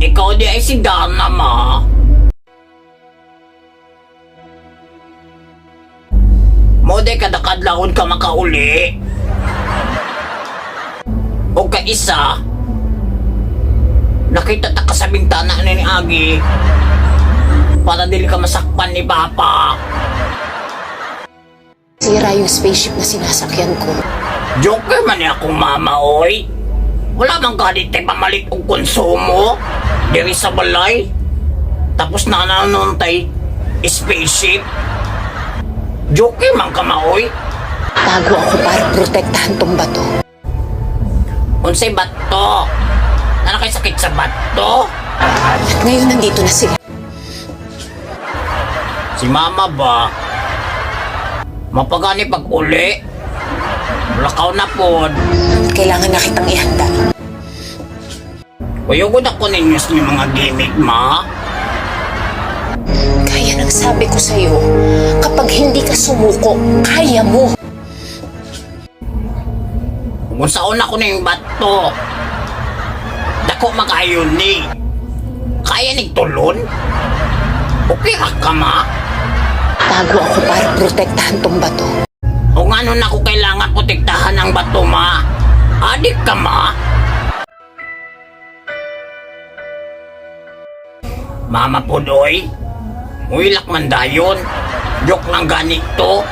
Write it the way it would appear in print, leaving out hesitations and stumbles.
Ikaw di ay si Dana, ma. Mo di kadakadlaon ka makauli. O ka isa, nakita ta ka sa bintana ni Agi para dili ka masakpan ni Papa. Sira yung spaceship na sinasakyan ko. Joke man ni akong mama, oy. Wala mang ganit tay pamalit og konsumo diri sa balay. Tapos na nanuntay spaceship. Joke man ka, maoy. Tago ako para protektahan tong bato. Unsay bato? Na kay sakit sa bato? At ngayon nandito na sila. Si mama ba? Mapagani pag uli? Lakaw na pod. Kailangan na kitang ihanda. Uyugod ako ninyo sa mga gimmick, ma. Kaya nang sabi ko sa'yo, kapag hindi ka sumuko, kaya mo. Kung saan ako na yung bato. Dako makayon ni. Kaya ning tulon? Okay ka, ma? Tago ako para protektahan tong bato. O nga nun ako kailangan protektahan ng bato, ma. Adik ka, ma. Mama Pudoy, muilak man dayon. Joke lang ganito.